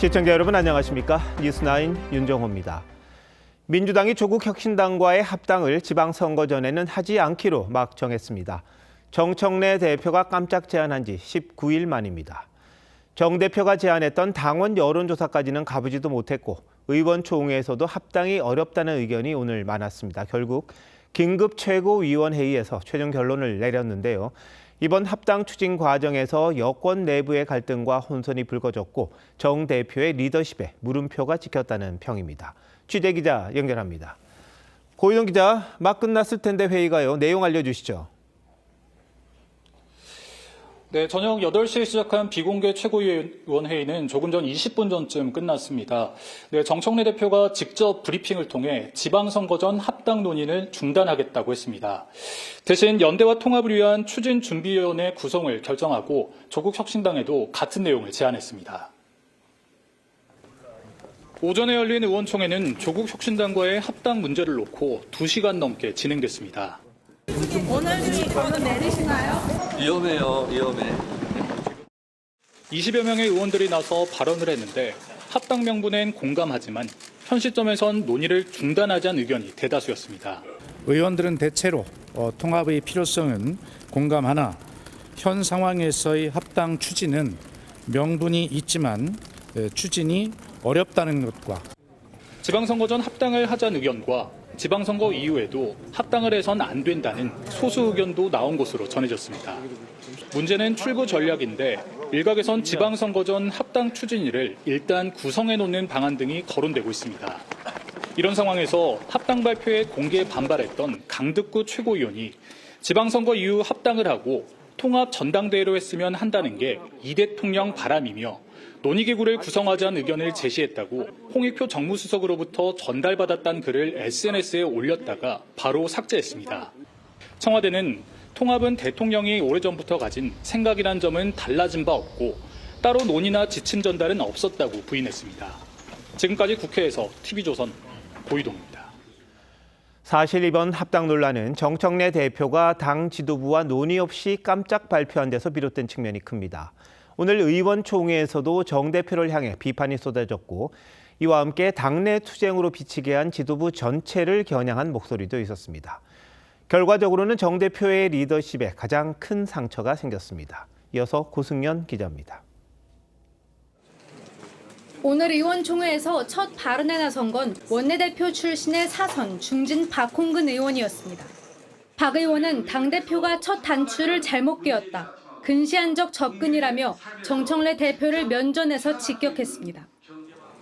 시청자 여러분 안녕하십니까? 뉴스9 윤정호입니다. 민주당이 조국 혁신당과의 합당을 지방선거 전에는 하지 않기로 막 정했습니다. 정청래 대표가 깜짝 제안한 지 19일 만입니다. 정 대표가 제안했던 당원 여론조사까지는 가보지도 못했고 의원총회에서도 합당이 어렵다는 의견이 오늘 많았습니다. 결국 긴급 최고위원회의에서 최종 결론을 내렸는데요. 이번 합당 추진 과정에서 여권 내부의 갈등과 혼선이 불거졌고 정 대표의 리더십에 물음표가 찍혔다는 평입니다. 취재기자 연결합니다. 고희동 기자, 막 끝났을 텐데 회의가요. 내용 알려주시죠. 네, 저녁 8시에 시작한 비공개 최고위원회의는 조금 전 20분 전쯤 끝났습니다. 네, 정청래 대표가 직접 브리핑을 통해 지방선거 전 합당 논의를 중단하겠다고 했습니다. 대신 연대와 통합을 위한 추진준비위원회 구성을 결정하고 조국 혁신당에도 같은 내용을 제안했습니다. 오전에 열린 의원총회는 조국 혁신당과의 합당 문제를 놓고 2시간 넘게 진행됐습니다. 오늘 결론 내리시나요? 위험해요, 위험해. 20여 명의 의원들이 나서 발언을 했는데 합당 명분엔 공감하지만 현 시점에선 논의를 중단하자는 의견이 대다수였습니다. 의원들은 대체로 통합의 필요성은 공감하나 현 상황에서의 합당 추진은 명분이 있지만 추진이 어렵다는 것과 지방선거 전 합당을 하자는 의견과 지방선거 이후에도 합당을 해선 안 된다는 소수 의견도 나온 것으로 전해졌습니다. 문제는 출구 전략인데 일각에선 지방선거 전 합당 추진일을 일단 구성해놓는 방안 등이 거론되고 있습니다. 이런 상황에서 합당 발표에 공개 반발했던 강득구 최고위원이 지방선거 이후 합당을 하고 통합 전당대회로 했으면 한다는 게 이 대통령 바람이며 논의기구를 구성하자는 의견을 제시했다고 홍익표 정무수석으로부터 전달받았다는 글을 SNS에 올렸다가 바로 삭제했습니다. 청와대는 통합은 대통령이 오래전부터 가진 생각이란 점은 달라진 바 없고 따로 논의나 지침 전달은 없었다고 부인했습니다. 지금까지 국회에서 TV조선 고희동입니다. 사실 이번 합당 논란은 정청래 대표가 당 지도부와 논의 없이 깜짝 발표한 데서 비롯된 측면이 큽니다. 오늘 의원총회에서도 정 대표를 향해 비판이 쏟아졌고 이와 함께 당내 투쟁으로 비치게 한 지도부 전체를 겨냥한 목소리도 있었습니다. 결과적으로는 정 대표의 리더십에 가장 큰 상처가 생겼습니다. 이어서 고승연 기자입니다. 오늘 의원총회에서 첫 발언에 나선 건 원내대표 출신의 사선 중진 박홍근 의원이었습니다. 박 의원은 당대표가 첫 단추를 잘못 끼웠다. 근시안적 접근이라며 정청래 대표를 면전에서 직격했습니다.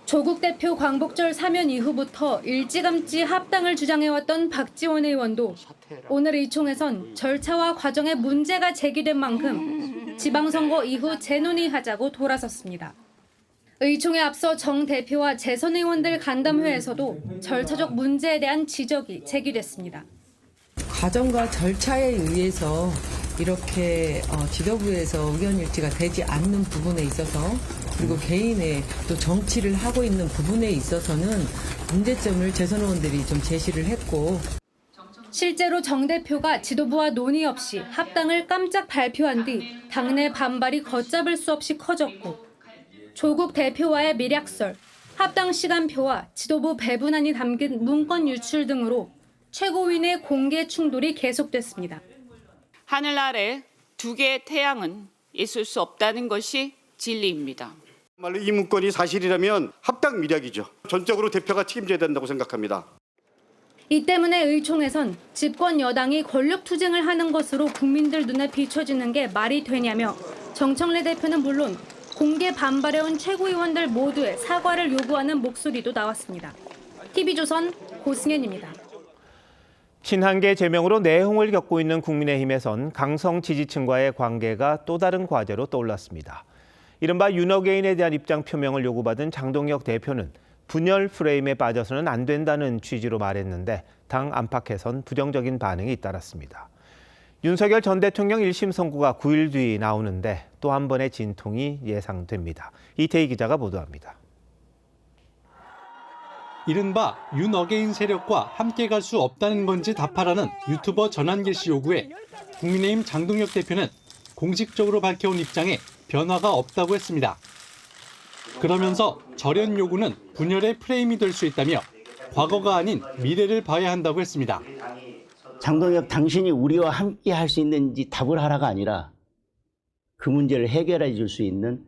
조국 대표 광복절 사면 이후부터 일찌감치 합당을 주장해왔던 박지원 의원도 오늘 의총에선 절차와 과정에 문제가 제기된 만큼 지방선거 이후 재논의하자고 돌아섰습니다. 의총에 앞서 정 대표와 재선 의원들 간담회에서도 절차적 문제에 대한 지적이 제기됐습니다. 과정과 절차에 의해서 이렇게 지도부에서 의견 일치가 되지 않는 부분에 있어서 그리고 개인의 또 정치를 하고 있는 부분에 있어서는 문제점을 재선 의원들이 좀 제시를 했고 실제로 정 대표가 지도부와 논의 없이 합당을 깜짝 발표한 뒤 당내 반발이 걷잡을 수 없이 커졌고 조국 대표와의 밀약설, 합당 시간표와 지도부 배분안이 담긴 문건 유출 등으로 최고위 내 공개 충돌이 계속됐습니다. 하늘 아래 두 개의 태양은 있을 수 없다는 것이 진리입니다. 정말로 이 문건이 사실이라면 합당 밀약이죠. 전적으로 대표가 책임져야 된다고 생각합니다. 이 때문에 의총에선 집권 여당이 권력 투쟁을 하는 것으로 국민들 눈에 비춰지는 게 말이 되냐며 정청래 대표는 물론 공개 반발해온 최고위원들 모두의 사과를 요구하는 목소리도 나왔습니다. TV조선 고승현입니다. 친한계 제명으로 내홍을 겪고 있는 국민의힘에선 강성 지지층과의 관계가 또 다른 과제로 떠올랐습니다. 이른바 윤어게인에 대한 입장 표명을 요구받은 장동혁 대표는 분열 프레임에 빠져서는 안 된다는 취지로 말했는데 당 안팎에선 부정적인 반응이 잇따랐습니다. 윤석열 전 대통령 1심 선고가 9일 뒤 나오는데 또 한 번의 진통이 예상됩니다. 이태희 기자가 보도합니다. 이른바 윤어게인 세력과 함께 갈 수 없다는 건지 답하라는 유튜버 전환길 씨 요구에 국민의힘 장동혁 대표는 공식적으로 밝혀온 입장에 변화가 없다고 했습니다. 그러면서 절연 요구는 분열의 프레임이 될 수 있다며 과거가 아닌 미래를 봐야 한다고 했습니다. 장동혁 당신이 우리와 함께 할 수 있는지 답을 하라가 아니라 그 문제를 해결해 줄 수 있는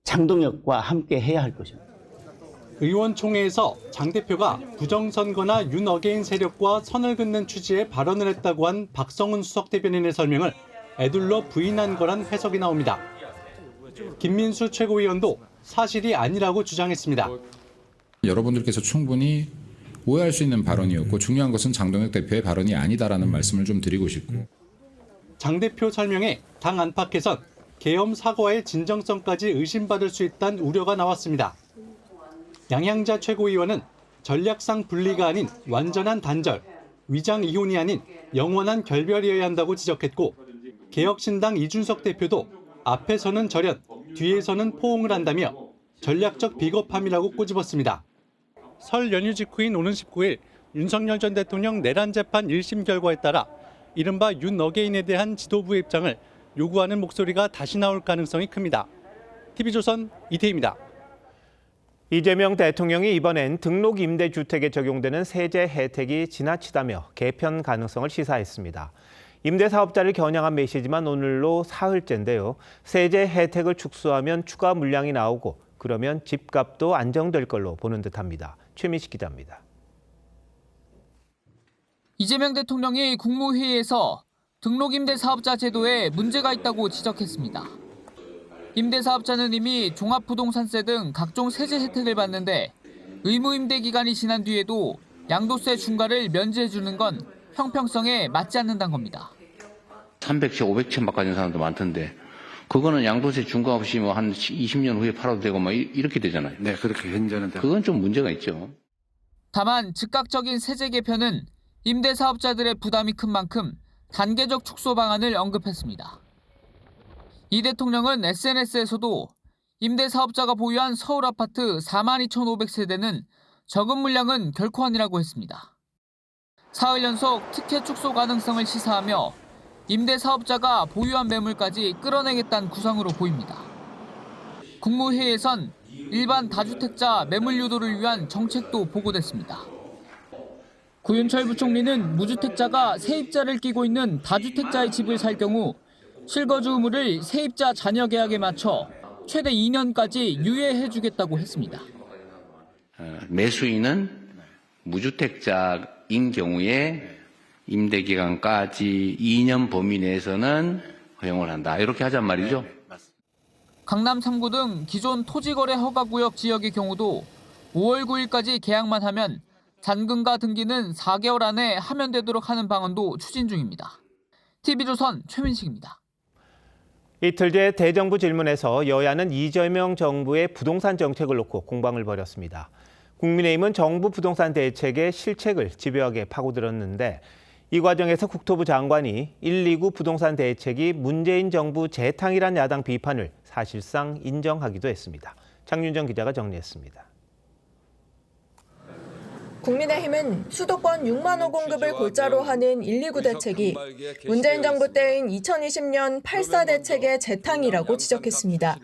장동혁과 함께 해야 할 것입니다. 의원총회에서 장 대표가 부정선거나 윤 어게인 세력과 선을 긋는 취지의 발언을 했다고 한 박성훈 수석 대변인의 설명을 에둘러 부인한 거란 해석이 나옵니다. 김민수 최고위원도 사실이 아니라고 주장했습니다. 여러분들께서 충분히 오해할 수 있는 발언이었고 중요한 것은 장동혁 대표의 발언이 아니다라는 말씀을 좀 드리고 싶고. 장 대표 설명에 당 안팎에선 계엄 사과의 진정성까지 의심받을 수 있다는 우려가 나왔습니다. 양향자 최고위원은 전략상 분리가 아닌 완전한 단절, 위장 이혼이 아닌 영원한 결별이어야 한다고 지적했고 개혁신당 이준석 대표도 앞에서는 절연, 뒤에서는 포옹을 한다며 전략적 비겁함이라고 꼬집었습니다. 설 연휴 직후인 오는 19일 윤석열 전 대통령 내란 재판 1심 결과에 따라 이른바 윤 어게인에 대한 지도부의 입장을 요구하는 목소리가 다시 나올 가능성이 큽니다. TV조선 이태희입니다. 이재명 대통령이 이번엔 등록 임대주택에 적용되는 세제 혜택이 지나치다며 개편 가능성을 시사했습니다. 임대사업자를 겨냥한 메시지만 오늘로 사흘째인데요. 세제 혜택을 축소하면 추가 물량이 나오고 그러면 집값도 안정될 걸로 보는 듯합니다. 최민식 기자입니다. 이재명 대통령이 국무회의에서 등록임대사업자 제도에 문제가 있다고 지적했습니다. 임대사업자는 이미 종합부동산세 등 각종 세제 혜택을 받는데 의무임대 기간이 지난 뒤에도 양도세 중과를 면제해주는 건 형평성에 맞지 않는다는 겁니다. 300채, 500채 막 가진 사람도 많던데 그거는 양도세 중과 없이 뭐 한 20년 후에 팔아도 되고 뭐 이렇게 되잖아요. 네, 그렇게 현재는. 그건 좀 문제가 있죠. 다만 즉각적인 세제 개편은 임대사업자들의 부담이 큰 만큼 단계적 축소 방안을 언급했습니다. 이 대통령은 SNS에서도 임대사업자가 보유한 서울 아파트 42,500세대는 적은 물량은 결코 아니라고 했습니다. 사흘 연속 특혜 축소 가능성을 시사하며 임대사업자가 보유한 매물까지 끌어내겠다는 구상으로 보입니다. 국무회의에선 일반 다주택자 매물 유도를 위한 정책도 보고됐습니다. 구윤철 부총리는 무주택자가 세입자를 끼고 있는 다주택자의 집을 살 경우 실거주 의무를 세입자 자녀 계약에 맞춰 최대 2년까지 유예해주겠다고 했습니다. 매수인은 무주택자인 경우에 임대기간까지 2년 범위 내에서는 허용을 한다. 이렇게 하잔 말이죠. 강남 3구 등 기존 토지거래 허가구역 지역의 경우도 5월 9일까지 계약만 하면 잔금과 등기는 4개월 안에 하면 되도록 하는 방안도 추진 중입니다. TV조선 최민식입니다. 이틀째 대정부 질문에서 여야는 이재명 정부의 부동산 정책을 놓고 공방을 벌였습니다. 국민의힘은 정부 부동산 대책의 실책을 집요하게 파고들었는데 이 과정에서 국토부 장관이 129 부동산 대책이 문재인 정부 재탕이란 야당 비판을 사실상 인정하기도 했습니다. 장윤정 기자가 정리했습니다. 국민의힘은 수도권 6만 호 공급을 골자로 하는 129 대책이 문재인 정부 때인 2020년 84 대책의 재탕이라고 지적했습니다.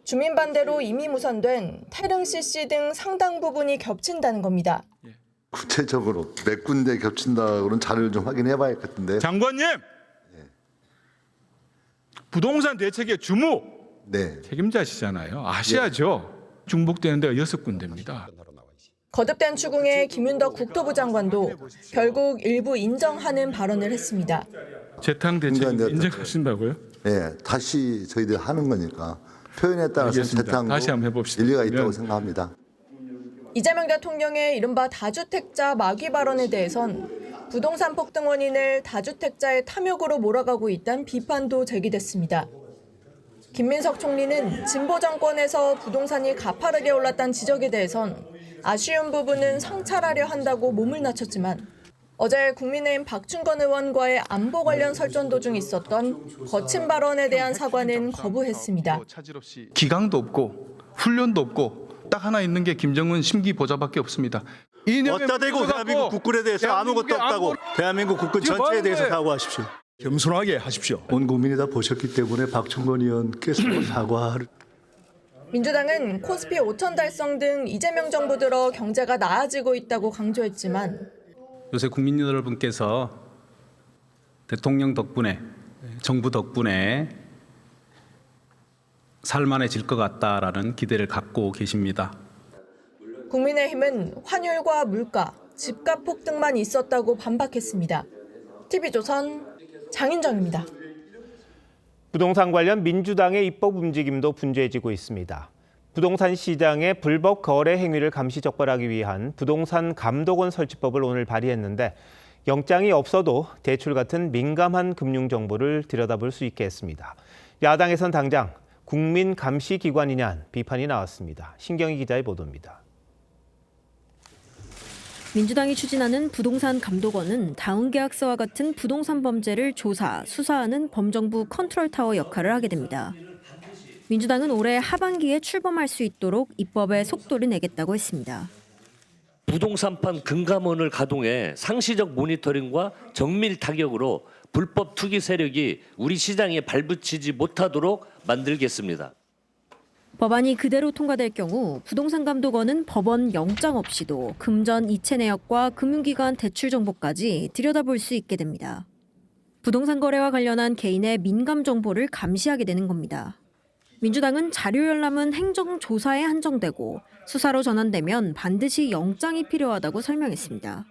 주민 반대로 이미 무산된 태릉 CC 등 상당 부분이 겹친다는 겁니다. 구체적으로 몇 군데 겹친다고는 자료를 좀 확인해 봐야겠는데. 장관님! 부동산 대책의 주무 책임자시잖아요. 아셔야죠. 중복되는 데가 6군데입니다. 거듭된 추궁에 김윤덕 국토부 장관도 결국 일부 인정하는 발언을 했습니다. 재탕 대책 인정하신다고요? 네, 다시 저희들 하는 거니까 표현에 따라서 재탕도 다시 한번 해봅시다. 일리가 있다고 생각합니다. 이재명 대통령의 이른바 다주택자 마귀 발언에 대해선 부동산 폭등 원인을 다주택자의 탐욕으로 몰아가고 있다는 비판도 제기됐습니다. 김민석 총리는 진보 정권에서 부동산이 가파르게 올랐다는 지적에 대해선 아쉬운 부분은 성찰하려 한다고 몸을 낮췄지만 어제 국민의힘 박준건 의원과의 안보 관련 설전 도중 있었던 거친 발언에 대한 사과는 거부했습니다. 기강도 없고 훈련도 없고 딱 하나 있는 게 김정은 심기 보좌밖에 없습니다. 어디다 대고 대한민국 국군에 대해서 아무것도 없다고 대한민국 국군 전체에 대해서 사과하십시오. 겸손하게 하십시오. 온 국민이 다 보셨기 때문에 박준건 의원께서 사과를. 민주당은 코스피 5천 달성 등 이재명 정부 들어 경제가 나아지고 있다고 강조했지만 요새 국민 여러분께서 대통령 덕분에 정부 덕분에 살만해질 것 같다라는 기대를 갖고 계십니다. 국민의힘은 환율과 물가, 집값 폭등만 있었다고 반박했습니다. TV조선 장윤정입니다. 부동산 관련 민주당의 입법 움직임도 분주해지고 있습니다. 부동산 시장의 불법 거래 행위를 감시 적발하기 위한 부동산 감독원 설치법을 오늘 발의했는데 영장이 없어도 대출 같은 민감한 금융 정보를 들여다볼 수 있게 했습니다. 야당에선 당장 국민 감시 기관이냐는 비판이 나왔습니다. 신경희 기자의 보도입니다. 민주당이 추진하는 부동산 감독원은 다운계약서와 같은 부동산 범죄를 조사, 수사하는 범정부 컨트롤타워 역할을 하게 됩니다. 민주당은 올해 하반기에 출범할 수 있도록 입법에 속도를 내겠다고 했습니다. 부동산판 금감원을 가동해 상시적 모니터링과 정밀 타격으로 불법 투기 세력이 우리 시장에 발붙이지 못하도록 만들겠습니다. 법안이 그대로 통과될 경우 부동산 감독원은 법원 영장 없이도 금전 이체 내역과 금융기관 대출 정보까지 들여다볼 수 있게 됩니다. 부동산 거래와 관련한 개인의 민감 정보를 감시하게 되는 겁니다. 민주당은 자료 열람은 행정조사에 한정되고 수사로 전환되면 반드시 영장이 필요하다고 설명했습니다.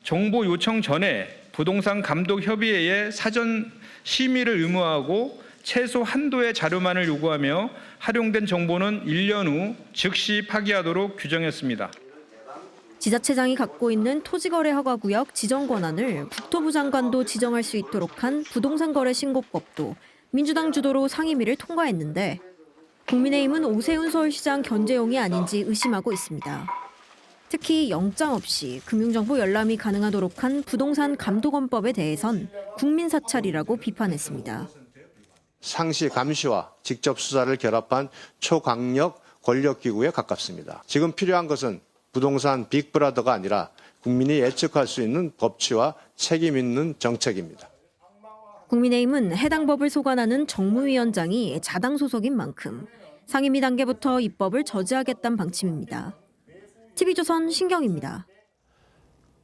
정보 요청 전에 부동산 감독 협의회에 사전 심의를 의무화하고 최소 한도의 자료만을 요구하며 활용된 정보는 1년 후 즉시 파기하도록 규정했습니다. 지자체장이 갖고 있는 토지거래 허가구역 지정 권한을 국토부 장관도 지정할 수 있도록 한 부동산거래 신고법도 민주당 주도로 상임위를 통과했는데 국민의힘은 오세훈 서울시장 견제용이 아닌지 의심하고 있습니다. 특히 영장 없이 금융정보 열람이 가능하도록 한 부동산 감독원법에 대해선 국민 사찰이라고 비판했습니다. 상시 감시와 직접 수사를 결합한 초강력 권력기구에 가깝습니다. 지금 필요한 것은 부동산 빅브라더가 아니라 국민이 예측할 수 있는 법치와 책임 있는 정책입니다. 국민의힘은 해당 법을 소관하는 정무위원장이 자당 소속인 만큼 상임위 단계부터 입법을 저지하겠다는 방침입니다. TV조선 신경입니다.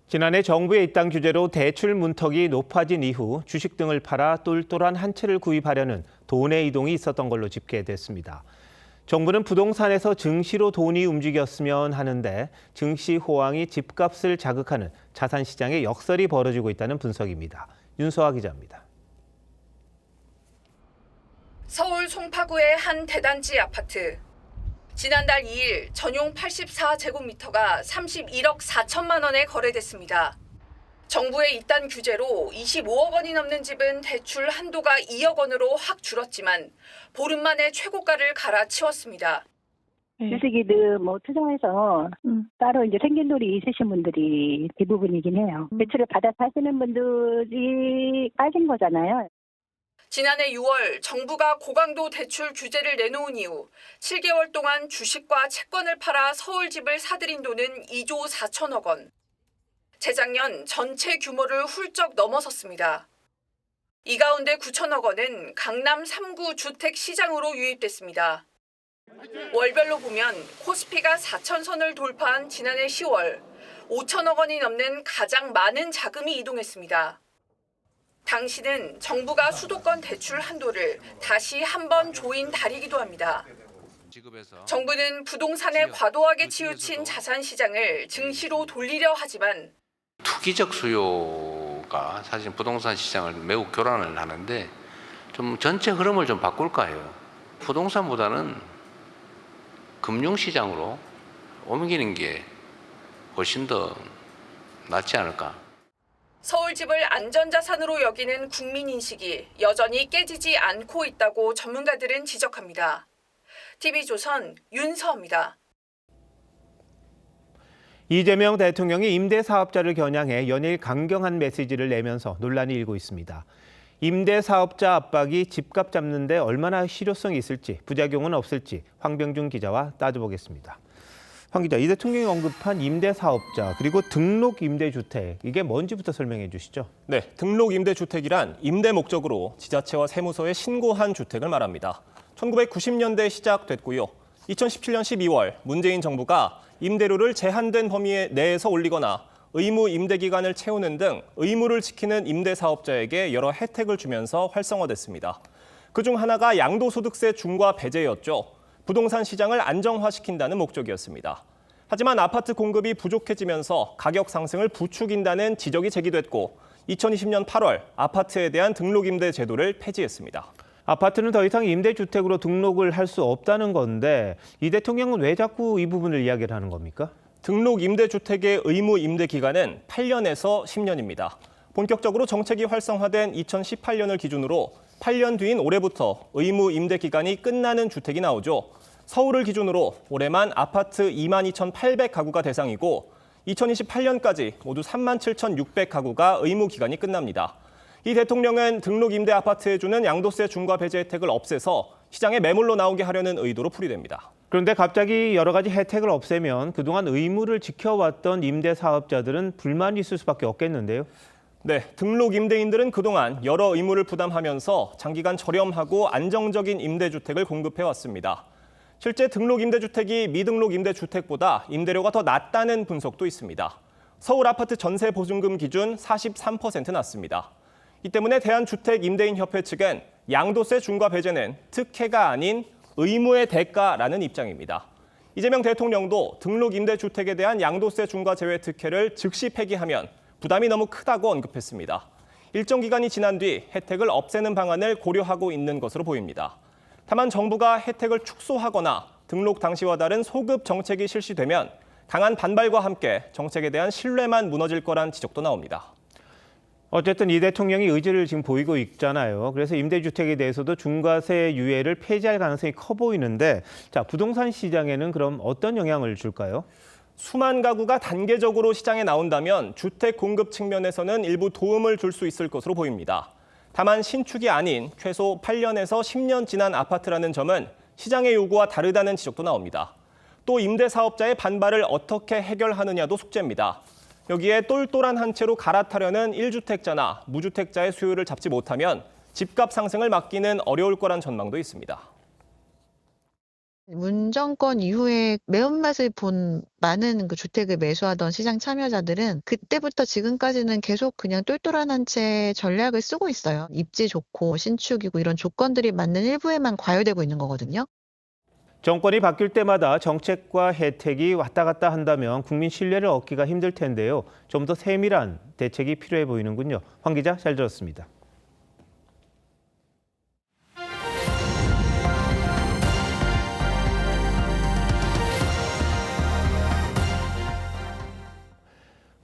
지난해 정부의 입당 규제로 대출 문턱이 높아진 이후 주식 등을 팔아 똘똘한 한 채를 구입하려는 돈의 이동이 있었던 걸로 집계됐습니다. 정부는 부동산에서 증시로 돈이 움직였으면 하는데 증시 호황이 집값을 자극하는 자산 시장에 역설이 벌어지고 있다는 분석입니다. 윤소아 기자입니다. 서울 송파구의 한 대단지 아파트. 지난달 2일 전용 84제곱미터가 31억 4천만 원에 거래됐습니다. 정부의 입단 규제로 25억 원이 넘는 집은 대출 한도가 2억 원으로 확 줄었지만 보름 만에 최고가를 갈아치웠습니다. 주식이든 투자해서 따로 이제 생긴 돈이 있으신 분들이 대부분이긴 해요. 대출을 받아서 하시는 분들이 빠진 거잖아요. 지난해 6월 정부가 고강도 대출 규제를 내놓은 이후 7개월 동안 주식과 채권을 팔아 서울집을 사들인 돈은 2조 4천억 원. 재작년 전체 규모를 훌쩍 넘어섰습니다. 이 가운데 9천억 원은 강남 3구 주택 시장으로 유입됐습니다. 월별로 보면 코스피가 4천선을 돌파한 지난해 10월 5천억 원이 넘는 가장 많은 자금이 이동했습니다. 당시는 정부가 수도권 대출 한도를 다시 한번 조인 달이기도 합니다. 정부는 부동산에 과도하게 치우친 자산 시장을 증시로 돌리려 하지만 투기적 수요가 사실 부동산 시장을 매우 교란을 하는데 좀 전체 흐름을 좀 바꿀까 해요. 부동산보다는 금융시장으로 옮기는 게 훨씬 더 낫지 않을까. 서울집을 안전자산으로 여기는 국민인식이 여전히 깨지지 않고 있다고 전문가들은 지적합니다. TV조선 윤서입니다. 이재명 대통령이 임대사업자를 겨냥해 연일 강경한 메시지를 내면서 논란이 일고 있습니다. 임대사업자 압박이 집값 잡는 데 얼마나 실효성이 있을지, 부작용은 없을지 황병준 기자와 따져보겠습니다. 황 기자, 이 대통령이 언급한 임대사업자 그리고 등록 임대주택, 이게 뭔지부터 설명해 주시죠. 네, 등록 임대주택이란 임대 목적으로 지자체와 세무서에 신고한 주택을 말합니다. 1990년대에 시작됐고요. 2017년 12월 문재인 정부가 임대료를 제한된 범위 내에서 올리거나 의무 임대 기간을 채우는 등 의무를 지키는 임대사업자에게 여러 혜택을 주면서 활성화됐습니다. 그중 하나가 양도소득세 중과 배제였죠. 부동산 시장을 안정화시킨다는 목적이었습니다. 하지만 아파트 공급이 부족해지면서 가격 상승을 부추긴다는 지적이 제기됐고 2020년 8월 아파트에 대한 등록임대 제도를 폐지했습니다. 아파트는 더 이상 임대주택으로 등록을 할 수 없다는 건데 이 대통령은 왜 자꾸 이 부분을 이야기를 하는 겁니까? 등록 임대주택의 의무 임대 기간은 8년에서 10년입니다. 본격적으로 정책이 활성화된 2018년을 기준으로 8년 뒤인 올해부터 의무 임대 기간이 끝나는 주택이 나오죠. 서울을 기준으로 올해만 아파트 22,800가구가 대상이고 2028년까지 모두 37,600가구가 의무 기간이 끝납니다. 이 대통령은 등록 임대 아파트에 주는 양도세 중과 배제 혜택을 없애서 시장에 매물로 나오게 하려는 의도로 풀이됩니다. 그런데 갑자기 여러 가지 혜택을 없애면 그동안 의무를 지켜왔던 임대사업자들은 불만이 있을 수밖에 없겠는데요. 네, 등록 임대인들은 그동안 여러 의무를 부담하면서 장기간 저렴하고 안정적인 임대주택을 공급해왔습니다. 실제 등록 임대주택이 미등록 임대주택보다 임대료가 더 낮다는 분석도 있습니다. 서울 아파트 전세 보증금 기준 43% 낮습니다. 이 때문에 대한주택임대인협회 측은 양도세 중과 배제는 특혜가 아닌 의무의 대가라는 입장입니다. 이재명 대통령도 등록 임대주택에 대한 양도세 중과 제외 특혜를 즉시 폐기하면 부담이 너무 크다고 언급했습니다. 일정 기간이 지난 뒤 혜택을 없애는 방안을 고려하고 있는 것으로 보입니다. 다만 정부가 혜택을 축소하거나 등록 당시와 다른 소급 정책이 실시되면 강한 반발과 함께 정책에 대한 신뢰만 무너질 거란 지적도 나옵니다. 어쨌든 이 대통령이 의지를 지금 보이고 있잖아요. 그래서 임대주택에 대해서도 중과세 유예를 폐지할 가능성이 커 보이는데 자, 부동산 시장에는 그럼 어떤 영향을 줄까요? 수만 가구가 단계적으로 시장에 나온다면 주택 공급 측면에서는 일부 도움을 줄 수 있을 것으로 보입니다. 다만 신축이 아닌 최소 8년에서 10년 지난 아파트라는 점은 시장의 요구와 다르다는 지적도 나옵니다. 또 임대사업자의 반발을 어떻게 해결하느냐도 숙제입니다. 여기에 똘똘한 한 채로 갈아타려는 1주택자나 무주택자의 수요를 잡지 못하면 집값 상승을 막기는 어려울 거란 전망도 있습니다. 문정권 이후에 매운맛을 본 많은 그 주택을 매수하던 시장 참여자들은 그때부터 지금까지는 계속 그냥 똘똘한 한 채 전략을 쓰고 있어요. 입지 좋고 신축이고 이런 조건들이 맞는 일부에만 과열되고 있는 거거든요. 정권이 바뀔 때마다 정책과 혜택이 왔다 갔다 한다면 국민 신뢰를 얻기가 힘들 텐데요. 좀 더 세밀한 대책이 필요해 보이는군요. 황 기자, 잘 들었습니다.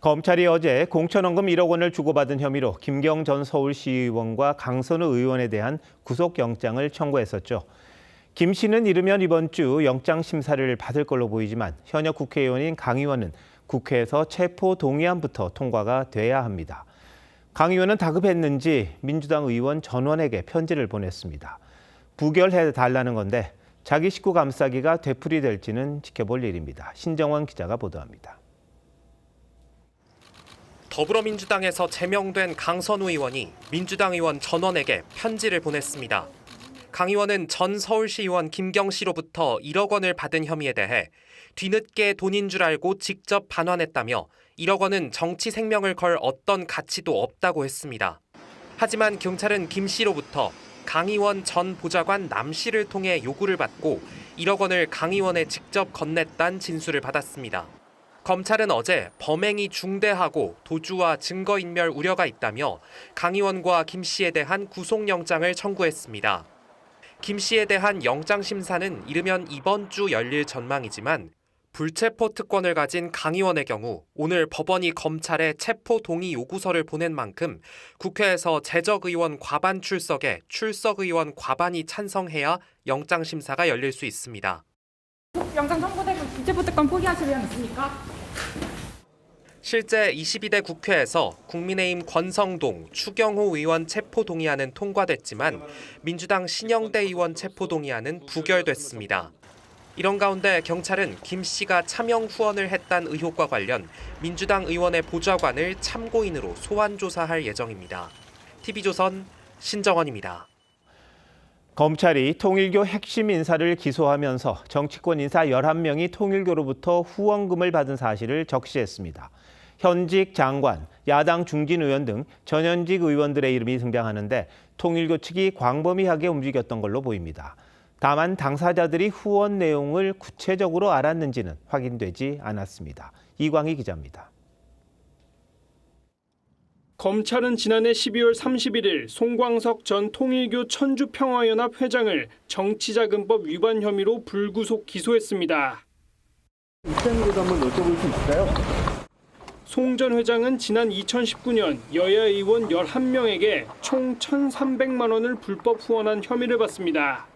검찰이 어제 공천원금 1억 원을 주고받은 혐의로 김경 전 서울시의원과 강선우 의원에 대한 구속영장을 청구했었죠. 김 씨는 이르면 이번 주 영장 심사를 받을 걸로 보이지만 현역 국회의원인 강 의원은 국회에서 체포 동의안부터 통과가 돼야 합니다. 강 의원은 다급했는지 민주당 의원 전원에게 편지를 보냈습니다. 부결해달라는 건데 자기 식구 감싸기가 되풀이될지는 지켜볼 일입니다. 신정원 기자가 보도합니다. 더불어민주당에서 제명된 강선우 의원이 민주당 의원 전원에게 편지를 보냈습니다. 강 의원은 전 서울시의원 김경 씨로부터 1억 원을 받은 혐의에 대해 뒤늦게 돈인 줄 알고 직접 반환했다며 1억 원은 정치 생명을 걸 어떤 가치도 없다고 했습니다. 하지만 경찰은 김 씨로부터 강 의원 전 보좌관 남 씨를 통해 요구를 받고 1억 원을 강 의원에 직접 건넸다는 진술을 받았습니다. 검찰은 어제 범행이 중대하고 도주와 증거인멸 우려가 있다며 강 의원과 김 씨에 대한 구속영장을 청구했습니다. 김 씨에 대한 영장 심사는 이르면 이번 주 열릴 전망이지만 불체포 특권을 가진 강 의원의 경우 오늘 법원이 검찰에 체포 동의 요구서를 보낸 만큼 국회에서 재적 의원 과반 출석에 출석 의원 과반이 찬성해야 영장 심사가 열릴 수 있습니다. 영장 청구되고 불체포 특권 포기하실 의향 있습니까? 실제 22대 국회에서 국민의힘 권성동, 추경호 의원 체포 동의안은 통과됐지만 민주당 신영대 의원 체포 동의안은 부결됐습니다. 이런 가운데 경찰은 김 씨가 차명 후원을 했다는 의혹과 관련 민주당 의원의 보좌관을 참고인으로 소환 조사할 예정입니다. TV조선 신정원입니다. 검찰이 통일교 핵심 인사를 기소하면서 정치권 인사 11명이 통일교로부터 후원금을 받은 사실을 적시했습니다. 현직 장관, 야당 중진 의원 등 전현직 의원들의 이름이 등장하는데 통일교 측이 광범위하게 움직였던 걸로 보입니다. 다만 당사자들이 후원 내용을 구체적으로 알았는지는 확인되지 않았습니다. 이광희 기자입니다. 검찰은 지난해 12월 31일 송광석 전 통일교 천주평화연합 회장을 정치자금법 위반 혐의로 불구속 기소했습니다. 입장료도 한번 여쭤볼 수 있을까요? 송 전 회장은 지난 2019년 여야 의원 11명에게 총 1,300만 원을 불법 후원한 혐의를 받습니다.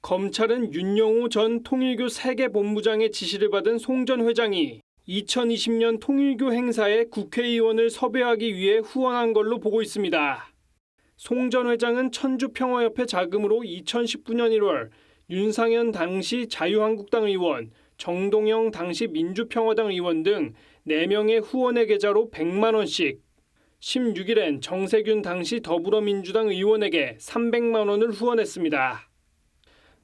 검찰은 윤영호 전 통일교 세계본부장의 지시를 받은 송 전 회장이 2020년 통일교 행사에 국회의원을 섭외하기 위해 후원한 걸로 보고 있습니다. 송 전 회장은 천주평화협회 자금으로 2019년 1월 윤상현 당시 자유한국당 의원, 정동영 당시 민주평화당 의원 등 4명의 후원의 계좌로 100만 원씩, 16일엔 정세균 당시 더불어민주당 의원에게 300만 원을 후원했습니다.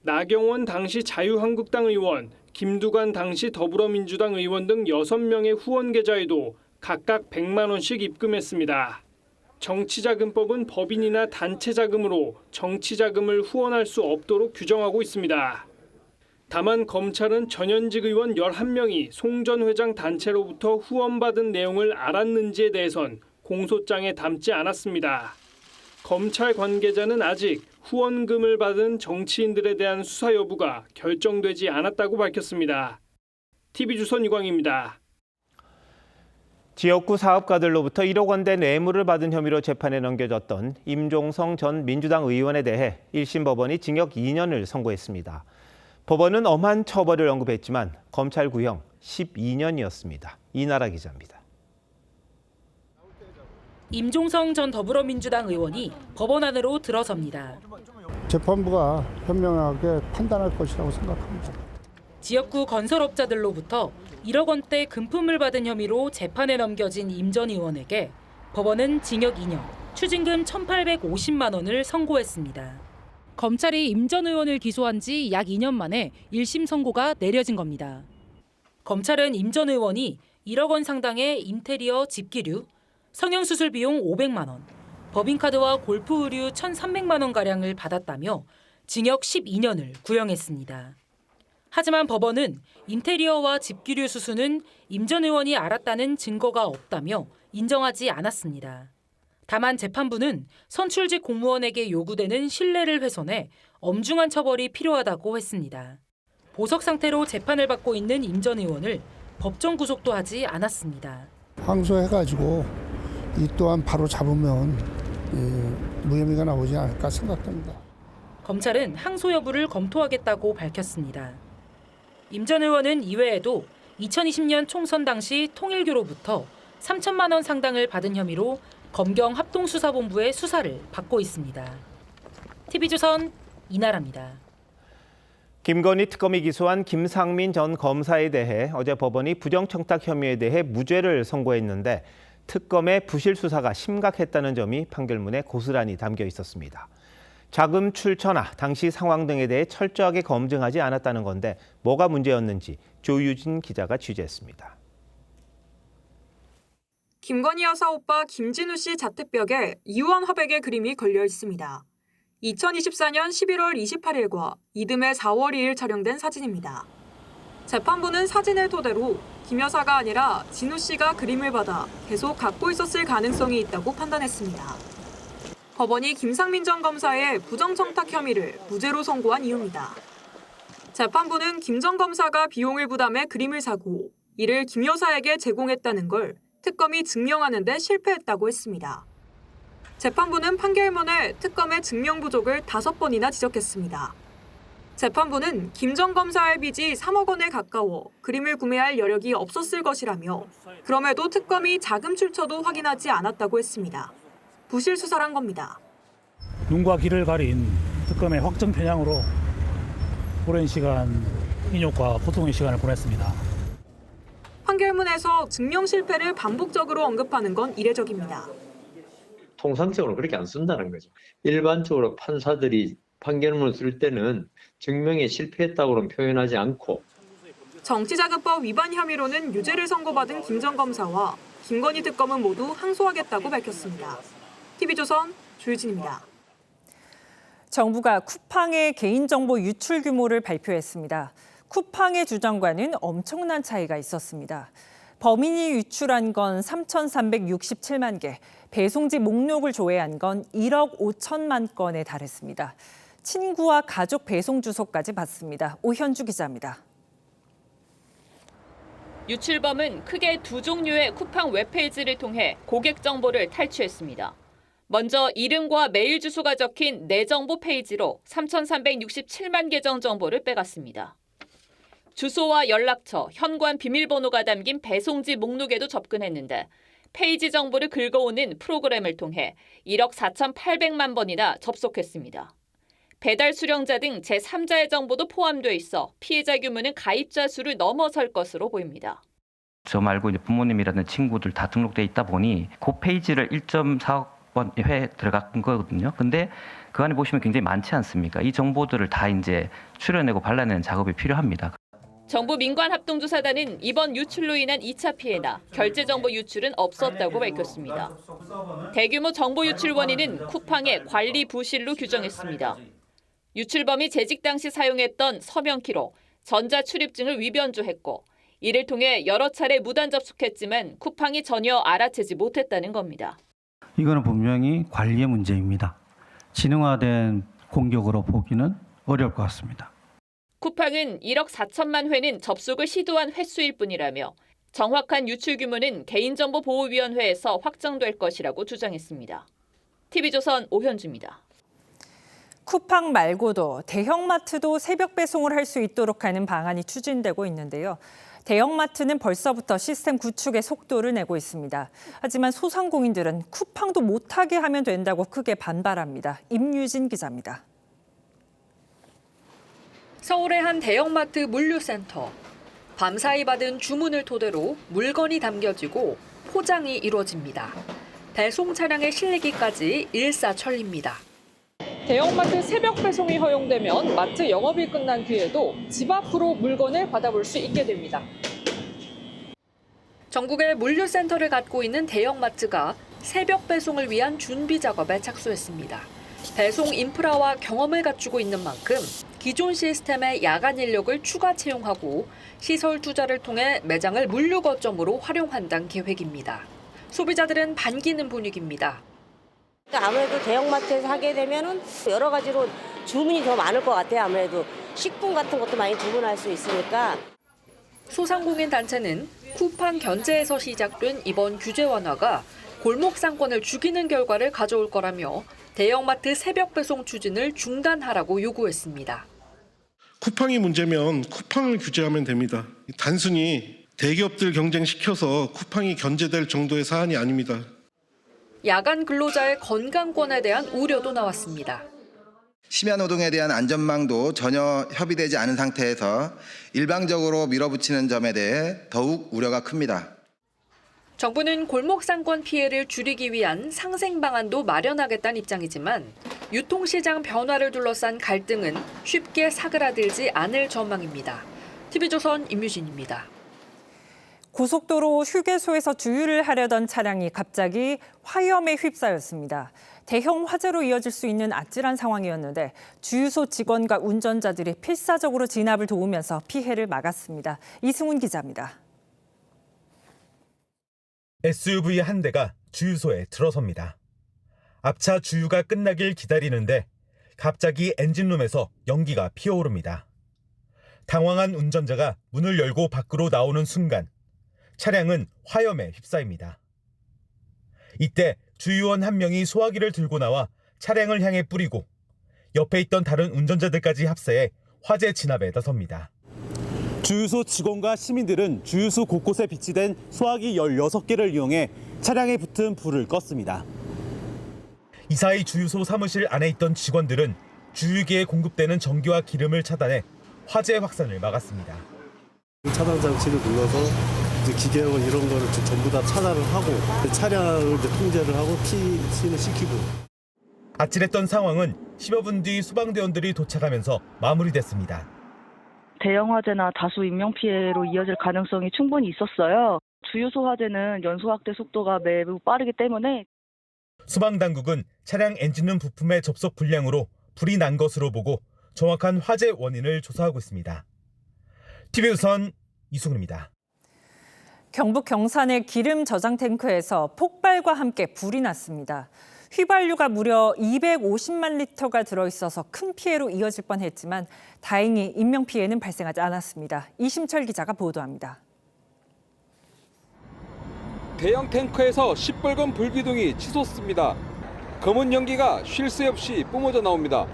나경원 당시 자유한국당 의원, 김두관 당시 더불어민주당 의원 등 6명의 후원 계좌에도 각각 100만 원씩 입금했습니다. 정치자금법은 법인이나 단체 자금으로 정치자금을 후원할 수 없도록 규정하고 있습니다. 다만 검찰은 전현직 의원 11명이 송 전 회장 단체로부터 후원받은 내용을 알았는지에 대해선 공소장에 담지 않았습니다. 검찰 관계자는 아직 후원금을 받은 정치인들에 대한 수사 여부가 결정되지 않았다고 밝혔습니다. TV조선 이광희입니다. 지역구 사업가들로부터 1억 원대 뇌물을 받은 혐의로 재판에 넘겨졌던 임종성 전 민주당 의원에 대해 1심 법원이 징역 2년을 선고했습니다. 법원은 엄한 처벌을 언급했지만 검찰 구형 12년이었습니다. 이나라 기자입니다. 임종성 전 더불어민주당 의원이 법원 안으로 들어섭니다. 재판부가 현명하게 판단할 것이라고 생각합니다. 지역구 건설업자들로부터 1억 원대 금품을 받은 혐의로 재판에 넘겨진 임 전 의원에게 법원은 징역 2년, 추징금 1,850만 원을 선고했습니다. 검찰이 임 전 의원을 기소한 지 약 2년 만에 1심 선고가 내려진 겁니다. 검찰은 임 전 의원이 1억 원 상당의 인테리어 집기류, 성형수술 비용 500만 원, 법인카드와 골프 의류 1,300만 원가량을 받았다며 징역 12년을 구형했습니다. 하지만 법원은 인테리어와 집기류 수수는 임 전 의원이 알았다는 증거가 없다며 인정하지 않았습니다. 다만 재판부는 선출직 공무원에게 요구되는 신뢰를 훼손해 엄중한 처벌이 필요하다고 했습니다. 보석 상태로 재판을 받고 있는 임 전 의원을 법정 구속도 하지 않았습니다. 항소해가지고 이 또한 바로 잡으면 무혐의가 나오지 않을까 생각됩니다. 검찰은 항소 여부를 검토하겠다고 밝혔습니다. 임 전 의원은 이외에도 2020년 총선 당시 통일교로부터 3천만 원 상당을 받은 혐의로 검경 합동수사본부의 수사를 받고 있습니다. TV조선 이나라입니다. 김건희 특검이 기소한 김상민 전 검사에 대해 어제 법원이 부정청탁 혐의에 대해 무죄를 선고했는데 특검의 부실 수사가 심각했다는 점이 판결문에 고스란히 담겨 있었습니다. 자금 출처나 당시 상황 등에 대해 철저하게 검증하지 않았다는 건데 뭐가 문제였는지 조유진 기자가 취재했습니다. 김건희 여사 오빠 김진우 씨 자택벽에 이우원 화백의 그림이 걸려 있습니다. 2024년 11월 28일과 이듬해 4월 2일 촬영된 사진입니다. 재판부는 사진을 토대로 김 여사가 아니라 진우 씨가 그림을 받아 계속 갖고 있었을 가능성이 있다고 판단했습니다. 법원이 김상민 전 검사의 부정청탁 혐의를 무죄로 선고한 이유입니다. 재판부는 김 전 검사가 비용을 부담해 그림을 사고 이를 김 여사에게 제공했다는 걸 특검이 증명하는 데 실패했다고 했습니다. 재판부는 판결문에 특검의 증명 부족을 5번이나 지적했습니다. 재판부는 김 전 검사의 빚이 3억 원에 가까워 그림을 구매할 여력이 없었을 것이라며 그럼에도 특검이 자금 출처도 확인하지 않았다고 했습니다. 부실 수사란 겁니다. 눈과 귀를 가린 특검의 확정 편향으로 오랜 시간 인욕과 고통의 시간을 보냈습니다. 판결문에서 증명 실패를 반복적으로 언급하는 건 이례적입니다. 통상적으로 그렇게 안 쓴다는 거죠. 일반적으로 판사들이 판결문을 쓸 때는 증명에 실패했다고는 표현하지 않고 정치자금법 위반 혐의로는 유죄를 선고받은 김 전 검사와 김건희 특검은 모두 항소하겠다고 밝혔습니다. TV조선 조유진입니다. 정부가 쿠팡의 개인정보 유출 규모를 발표했습니다. 쿠팡의 주장과는 엄청난 차이가 있었습니다. 범인이 유출한 건 3,367만 개, 배송지 목록을 조회한 건 1억 5천만 건에 달했습니다. 친구와 가족 배송 주소까지 받습니다. 오현주 기자입니다. 유출범은 크게 두 종류의 쿠팡 웹페이지를 통해 고객 정보를 탈취했습니다. 먼저 이름과 메일 주소가 적힌 내 정보 페이지로 3,367만 계정 정보를 빼갔습니다. 주소와 연락처, 현관 비밀번호가 담긴 배송지 목록에도 접근했는데 페이지 정보를 긁어오는 프로그램을 통해 1억 4,800만 번이나 접속했습니다. 배달 수령자 등 제3자의 정보도 포함돼 있어 피해자 규모는 가입자 수를 넘어설 것으로 보입니다. 저 말고 이제 부모님이라든 친구들 다 등록돼 있다 보니 그 페이지를 1.4억 번 회 들어간 거거든요. 근데 그 안에 보시면 굉장히 많지 않습니까? 이 정보들을 다 이제 추려내고 발라내는 작업이 필요합니다. 정부 민관합동조사단은 이번 유출로 인한 2차 피해나 결제 정보 유출은 없었다고 밝혔습니다. 대규모 정보 유출 원인은 쿠팡의 관리 부실로 규정했습니다. 유출범이 재직 당시 사용했던 서명키로 전자 출입증을 위변조했고 이를 통해 여러 차례 무단 접속했지만 쿠팡이 전혀 알아채지 못했다는 겁니다. 이거는 분명히 관리의 문제입니다. 지능화된 공격으로 보기는 어려울 것 같습니다. 쿠팡은 1억 4천만 회는 접속을 시도한 횟수일 뿐이라며 정확한 유출 규모는 개인정보보호위원회에서 확정될 것이라고 주장했습니다. TV조선 오현주입니다. 쿠팡 말고도 대형마트도 새벽 배송을 할 수 있도록 하는 방안이 추진되고 있는데요. 대형마트는 벌써부터 시스템 구축에 속도를 내고 있습니다. 하지만 소상공인들은 쿠팡도 못하게 하면 된다고 크게 반발합니다. 임유진 기자입니다. 서울의 한 대형마트 물류센터. 밤사이 받은 주문을 토대로 물건이 담겨지고 포장이 이루어집니다. 배송 차량에 실리기까지 일사천리입니다. 대형마트 새벽 배송이 허용되면 마트 영업이 끝난 뒤에도 집 앞으로 물건을 받아볼 수 있게 됩니다. 전국의 물류센터를 갖고 있는 대형마트가 새벽 배송을 위한 준비 작업에 착수했습니다. 배송 인프라와 경험을 갖추고 있는 만큼 기존 시스템의 야간 인력을 추가 채용하고 시설 투자를 통해 매장을 물류 거점으로 활용한다는 계획입니다. 소비자들은 반기는 분위기입니다. 아무래도 대형마트에서 하게 되면은 여러 가지로 주문이 더 많을 것 같아요. 아무래도 식품 같은 것도 많이 주문할 수 있으니까. 소상공인 단체는 쿠팡 견제에서 시작된 이번 규제 완화가 골목 상권을 죽이는 결과를 가져올 거라며 대형마트 새벽 배송 추진을 중단하라고 요구했습니다. 쿠팡이 문제면 쿠팡을 규제하면 됩니다. 단순히 대기업들 경쟁시켜서 쿠팡이 견제될 정도의 사안이 아닙니다. 야간 근로자의 건강권에 대한 우려도 나왔습니다. 심야 노동에 대한 안전망도 전혀 협의되지 않은 상태에서 일방적으로 밀어붙이는 점에 대해 더욱 우려가 큽니다. 정부는 골목 상권 피해를 줄이기 위한 상생 방안도 마련하겠다는 입장이지만 유통시장 변화를 둘러싼 갈등은 쉽게 사그라들지 않을 전망입니다. TV조선 임유진입니다. 고속도로 휴게소에서 주유를 하려던 차량이 갑자기 화염에 휩싸였습니다. 대형 화재로 이어질 수 있는 아찔한 상황이었는데 주유소 직원과 운전자들이 필사적으로 진압을 도우면서 피해를 막았습니다. 이승훈 기자입니다. SUV 한 대가 주유소에 들어섭니다. 앞차 주유가 끝나길 기다리는데 갑자기 엔진룸에서 연기가 피어오릅니다. 당황한 운전자가 문을 열고 밖으로 나오는 순간 차량은 화염에 휩싸입니다. 이때 주유원 한 명이 소화기를 들고 나와 차량을 향해 뿌리고 옆에 있던 다른 운전자들까지 합세해 화재 진압에 나섭니다. 주유소 직원과 시민들은 주유소 곳곳에 비치된 소화기 16개를 이용해 차량에 붙은 불을 껐습니다. 이사이 주유소 사무실 안에 있던 직원들은 주유기에 공급되는 전기와 기름을 차단해 화재 확산을 막았습니다. 차단 장치를 눌러서 이제 기계와 이런 거를 전부 다 차단을 하고 차량을 이제 통제를 하고 피신을 시키고. 아찔했던 상황은 10여 분 뒤 소방대원들이 도착하면서 마무리됐습니다. 대형 화재나 다수 인명피해로 이어질 가능성이 충분히 있었어요. 주유소 화재는 연소 확대 속도가 매우 빠르기 때문에 소방당국은 차량 엔진룸 부품의 접속 불량으로 불이 난 것으로 보고 정확한 화재 원인을 조사하고 있습니다. TV조선 이승훈입니다. 경북 경산의 기름 저장 탱크에서 폭발과 함께 불이 났습니다. 휘발유가 무려 250만 리터가 들어있어서 큰 피해로 이어질 뻔했지만 다행히 인명피해는 발생하지 않았습니다. 이심철 기자가 보도합니다. 대형 탱크에서 시뻘건 불기둥이 치솟습니다. 검은 연기가 쉴 새 없이 뿜어져 나옵니다.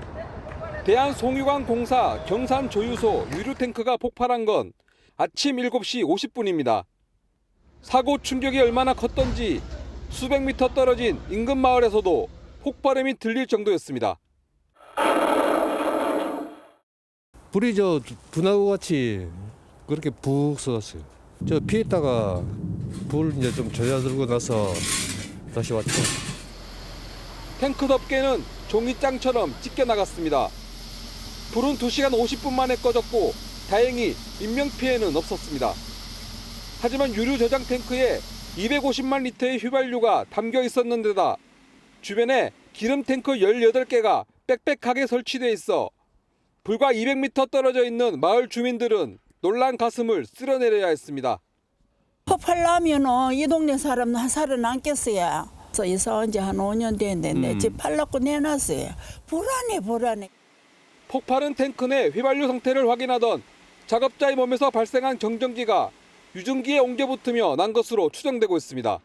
대한송유관공사 경산조유소 유류 탱크가 폭발한 건 아침 7시 50분입니다. 사고 충격이 얼마나 컸던지 수백 미터 떨어진 인근 마을에서도 폭발음이 들릴 정도였습니다. 불이 분화구 같이 그렇게 푹 쏟았어요. 저 피했다가 불 이제 좀 잦아들고 나서 다시 왔죠. 탱크 덮개는 종이장처럼 찢겨 나갔습니다. 불은 2시간 50분 만에 꺼졌고 다행히 인명피해는 없었습니다. 하지만 유류 저장 탱크에 250만 리터의 휘발유가 담겨 있었는데다 주변에 기름 탱크 18개가 빽빽하게 설치돼 있어 불과 200m 떨어져 있는 마을 주민들은 놀란 가슴을 쓸어내려야 했습니다. 폭발 나면은 이 동네 사람은 한 살아남겠어요. 그래서 이사 지 한 5년 됐는데 집 팔라고 내놨어요. 불안해. 폭발은 탱크 내 휘발유 상태를 확인하던 작업자의 몸에서 발생한 정전기가 유증기에 옮겨 붙으며 난 것으로 추정되고 있습니다.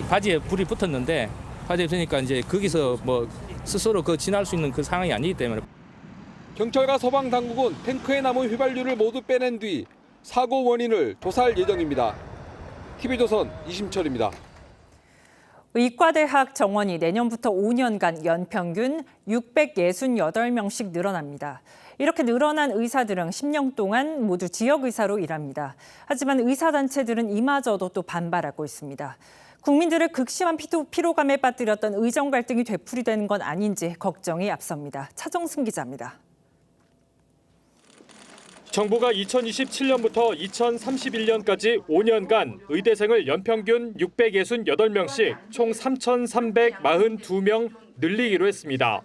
바지에 불이 붙었는데 바지에 붙으니까 이제 거기서 뭐 스스로 지날 수 있는 그 상황이 아니기 때문에 경찰과 소방 당국은 탱크에 남은 휘발유를 모두 빼낸 뒤 사고 원인을 조사할 예정입니다. TV조선 이심철입니다. 의과대학 정원이 내년부터 5년간 연평균 668명씩 늘어납니다. 이렇게 늘어난 의사들은 10년 동안 모두 지역의사로 일합니다. 하지만 의사단체들은 이마저도 또 반발하고 있습니다. 국민들을 극심한 피로감에 빠뜨렸던 의정 갈등이 되풀이되는 건 아닌지 걱정이 앞섭니다. 차정승 기자입니다. 정부가 2027년부터 2031년까지 5년간 의대생을 연평균 668명씩 총 3,342명 늘리기로 했습니다.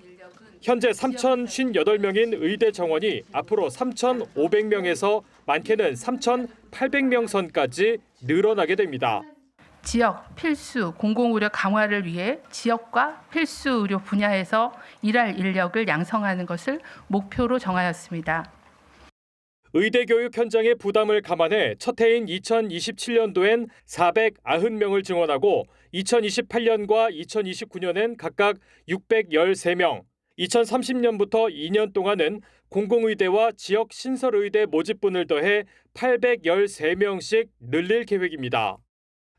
현재 3,058명인 의대 정원이 앞으로 3,500명에서 많게는 3,800명 선까지 늘어나게 됩니다. 지역 필수 공공의료 강화를 위해 지역과 필수 의료 분야에서 일할 인력을 양성하는 것을 목표로 정하였습니다. 의대 교육 현장의 부담을 감안해 첫 해인 2027년도엔 490명을 증원하고 2028년과 2029년엔 각각 613명, 2030년부터 2년 동안은 공공의대와 지역 신설의대 모집분을 더해 813명씩 늘릴 계획입니다.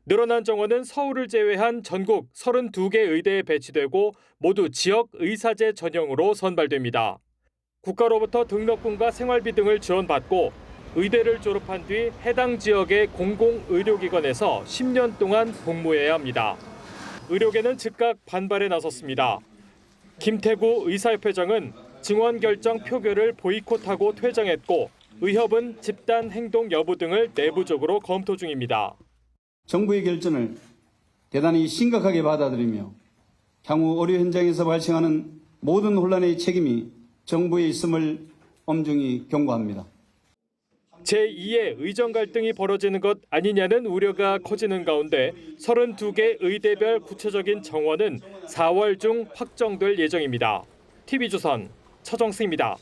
늘어난 정원은 서울을 제외한 전국 32개 의대에 배치되고 모두 지역 의사제 전형으로 선발됩니다. 국가로부터 등록금과 생활비 등을 지원받고 의대를 졸업한 뒤 해당 지역의 공공의료기관에서 10년 동안 복무해야 합니다. 의료계는 즉각 반발에 나섰습니다. 김태구 의사협회장은 증원 결정 표결을 보이콧하고 퇴장했고 의협은 집단 행동 여부 등을 내부적으로 검토 중입니다. 정부의 결정을 대단히 심각하게 받아들이며 향후 의료 현장에서 발생하는 모든 혼란의 책임이 정부에 있음을 엄중히 경고합니다. 제2의 의정 갈등이 벌어지는 것 아니냐는 우려가 커지는 가운데 32개 의대별 구체적인 정원은 4월 중 확정될 예정입니다. TV조선 차정승입니다.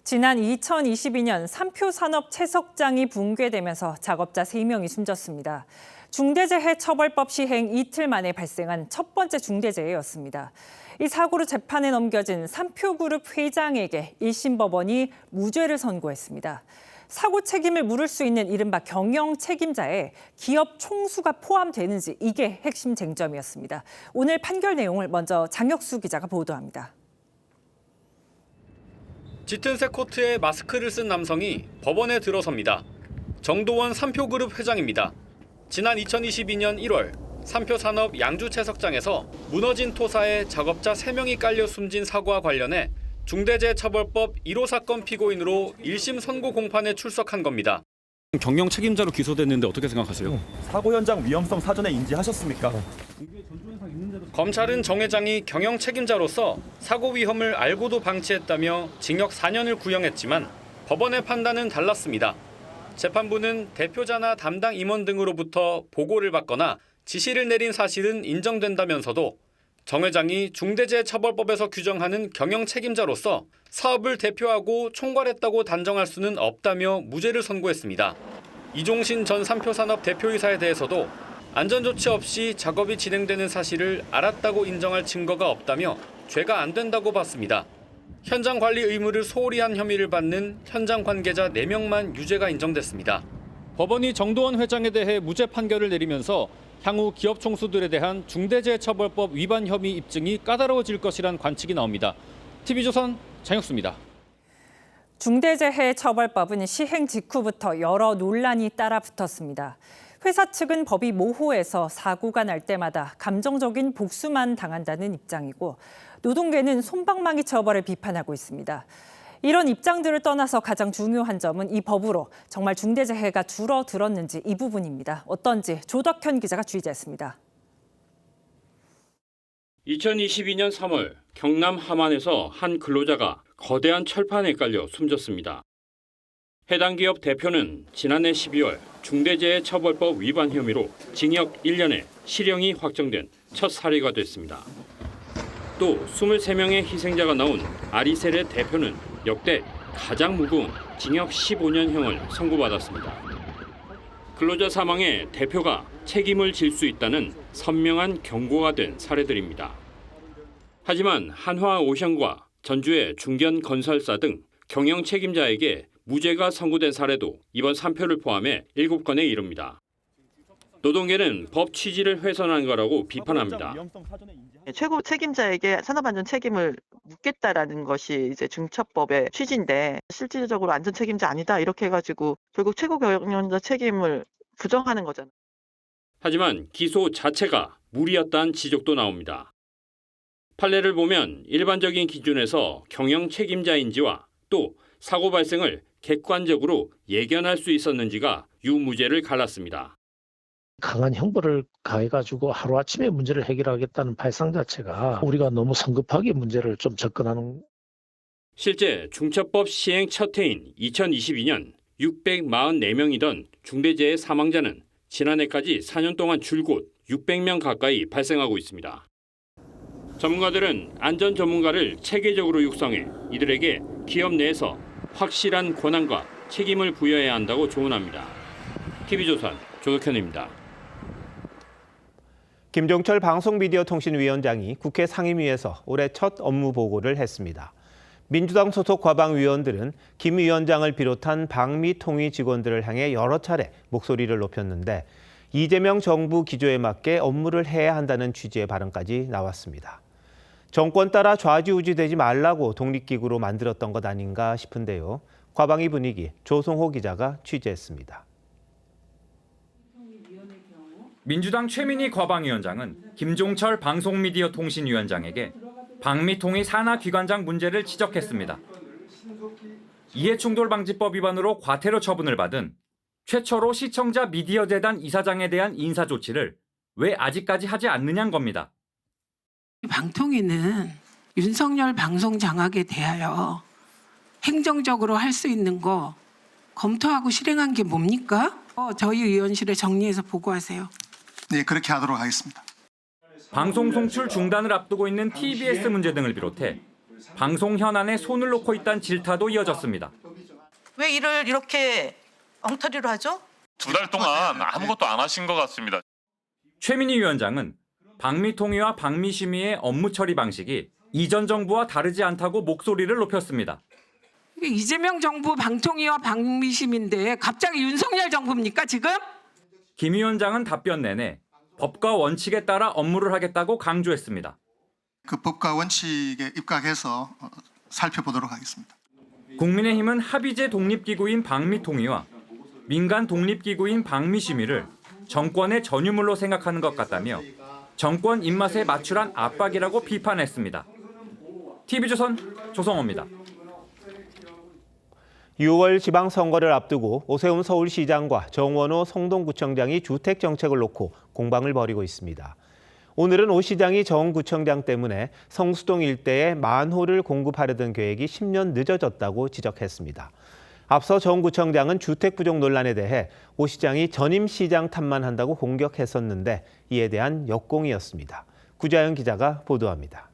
지난 2022년 삼표산업 채석장이 붕괴되면서 작업자 3명이 숨졌습니다. 중대재해처벌법 시행 이틀 만에 발생한 첫 번째 중대재해였습니다. 이 사고로 재판에 넘겨진 삼표그룹 회장에게 1심 법원이 무죄를 선고했습니다. 사고 책임을 물을 수 있는 이른바 경영 책임자에 기업 총수가 포함되는지 이게 핵심 쟁점이었습니다. 오늘 판결 내용을 먼저 장혁수 기자가 보도합니다. 짙은 색 코트에 마스크를 쓴 남성이 법원에 들어섭니다. 정도원 삼표그룹 회장입니다. 지난 2022년 1월 삼표산업 양주채석장에서 무너진 토사에 작업자 3명이 깔려 숨진 사고와 관련해 중대재해처벌법 1호 사건 피고인으로 1심 선고 공판에 출석한 겁니다. 경영 책임자로 기소됐는데 어떻게 생각하세요? 사고 현장 위험성 사전에 인지하셨습니까? 검찰은 정 회장이 경영 책임자로서 사고 위험을 알고도 방치했다며 징역 4년을 구형했지만 법원의 판단은 달랐습니다. 재판부는 대표자나 담당 임원 등으로부터 보고를 받거나 지시를 내린 사실은 인정된다면서도 정 회장이 중대재해처벌법에서 규정하는 경영 책임자로서 사업을 대표하고 총괄했다고 단정할 수는 없다며 무죄를 선고했습니다. 이종신 전 삼표산업 대표이사에 대해서도 안전조치 없이 작업이 진행되는 사실을 알았다고 인정할 증거가 없다며 죄가 안 된다고 봤습니다. 현장 관리 의무를 소홀히 한 혐의를 받는 현장 관계자 4명만 유죄가 인정됐습니다. 법원이 정도원 회장에 대해 무죄 판결을 내리면서 향후 기업 총수들에 대한 중대재해처벌법 위반 혐의 입증이 까다로워질 것이란 관측이 나옵니다. TV조선 장혁수입니다. 중대재해처벌법은 시행 직후부터 여러 논란이 따라붙었습니다. 회사 측은 법이 모호해서 사고가 날 때마다 감정적인 복수만 당한다는 입장이고 노동계는 솜방망이 처벌을 비판하고 있습니다. 이런 입장들을 떠나서 가장 중요한 점은 이 법으로 정말 중대재해가 줄어들었는지 이 부분입니다. 어떤지 조덕현 기자가 취재했습니다. 2022년 3월 경남 함안에서 한 근로자가 거대한 철판에 깔려 숨졌습니다. 해당 기업 대표는 지난해 12월 중대재해처벌법 위반 혐의로 징역 1년에 실형이 확정된 첫 사례가 됐습니다. 또 23명의 희생자가 나온 아리셀의 대표는 역대 가장 무거운 징역 15년형을 선고받았습니다. 근로자 사망에 대표가 책임을 질 수 있다는 선명한 경고가 된 사례들입니다. 하지만 한화오션과 전주의 중견건설사 등 경영 책임자에게 무죄가 선고된 사례도 이번 3표를 포함해 7건에 이릅니다. 노동계는 법 취지를 훼손한 거라고 비판합니다. 최고 책임자에게 산업안전 책임을 묻겠다라는 것이 이제 중처법의 취지인데 실질적으로 안전 책임자 아니다 이렇게 해가지고 결국 최고 경영자 책임을 부정하는 거잖아요. 하지만 기소 자체가 무리였다는 지적도 나옵니다. 판례를 보면 일반적인 기준에서 경영 책임자인지와 또 사고 발생을 객관적으로 예견할 수 있었는지가 유무죄를 갈랐습니다. 강한 형벌을 가해가지고 하루아침에 문제를 해결하겠다는 발상 자체가 우리가 너무 성급하게 문제를 좀 접근하는. 실제 중처법 시행 첫 해인 2022년 644명이던 중대재해 사망자는 지난해까지 4년 동안 줄곧 600명 가까이 발생하고 있습니다. 전문가들은 안전 전문가를 체계적으로 육성해 이들에게 기업 내에서 확실한 권한과 책임을 부여해야 한다고 조언합니다. TV조선 조덕현입니다. 김종철 방송미디어통신위원장이 국회 상임위에서 올해 첫 업무 보고를 했습니다. 민주당 소속 과방위원들은 김 위원장을 비롯한 방미통위 직원들을 향해 여러 차례 목소리를 높였는데 이재명 정부 기조에 맞게 업무를 해야 한다는 취지의 발언까지 나왔습니다. 정권 따라 좌지우지되지 말라고 독립기구로 만들었던 것 아닌가 싶은데요. 과방위 분위기 조성호 기자가 취재했습니다. 민주당 최민희 과방위원장은 김종철 방송미디어통신위원장에게 방미통위 산하기관장 문제를 지적했습니다. 이해충돌방지법 위반으로 과태료 처분을 받은 최초로 시청자 미디어재단 이사장에 대한 인사조치를 왜 아직까지 하지 않느냐는 겁니다. 방통위는 윤석열 방송 장악에 대하여 행정적으로 할 수 있는 거 검토하고 실행한 게 뭡니까? 저희 의원실에 정리해서 보고하세요. 네, 그렇게 하도록 하겠습니다. 방송 송출 중단을 앞두고 있는 TBS 문제 등을 비롯해 방송 현안에 손을 놓고 있다는 질타도 이어졌습니다. 왜 일을 이렇게 엉터리로 하죠? 2달 동안 아무것도 안 하신 것 같습니다. 최민희 위원장은 방미통위와 방미심의의 업무 처리 방식이 이전 정부와 다르지 않다고 목소리를 높였습니다. 이재명 정부 방통위와 방미심인데 갑자기 윤석열 정부입니까 지금? 김 위원장은 답변 내내 법과 원칙에 따라 업무를 하겠다고 강조했습니다. 그 법과 원칙에 입각해서 살펴보도록 하겠습니다. 국민의힘은 합의제 독립기구인 방미통위와 민간 독립기구인 방미심의를 정권의 전유물로 생각하는 것 같다며 정권 입맛에 맞추란 압박이라고 비판했습니다. TV조선 조성호입니다. 6월 지방선거를 앞두고 오세훈 서울시장과 정원호 성동구청장이 주택정책을 놓고 공방을 벌이고 있습니다. 오늘은 오 시장이 정 구청장 때문에 성수동 일대에 만호를 공급하려던 계획이 10년 늦어졌다고 지적했습니다. 앞서 정 구청장은 주택 부족 논란에 대해 오 시장이 전임 시장 탓만 한다고 공격했었는데 이에 대한 역공이었습니다. 구자연 기자가 보도합니다.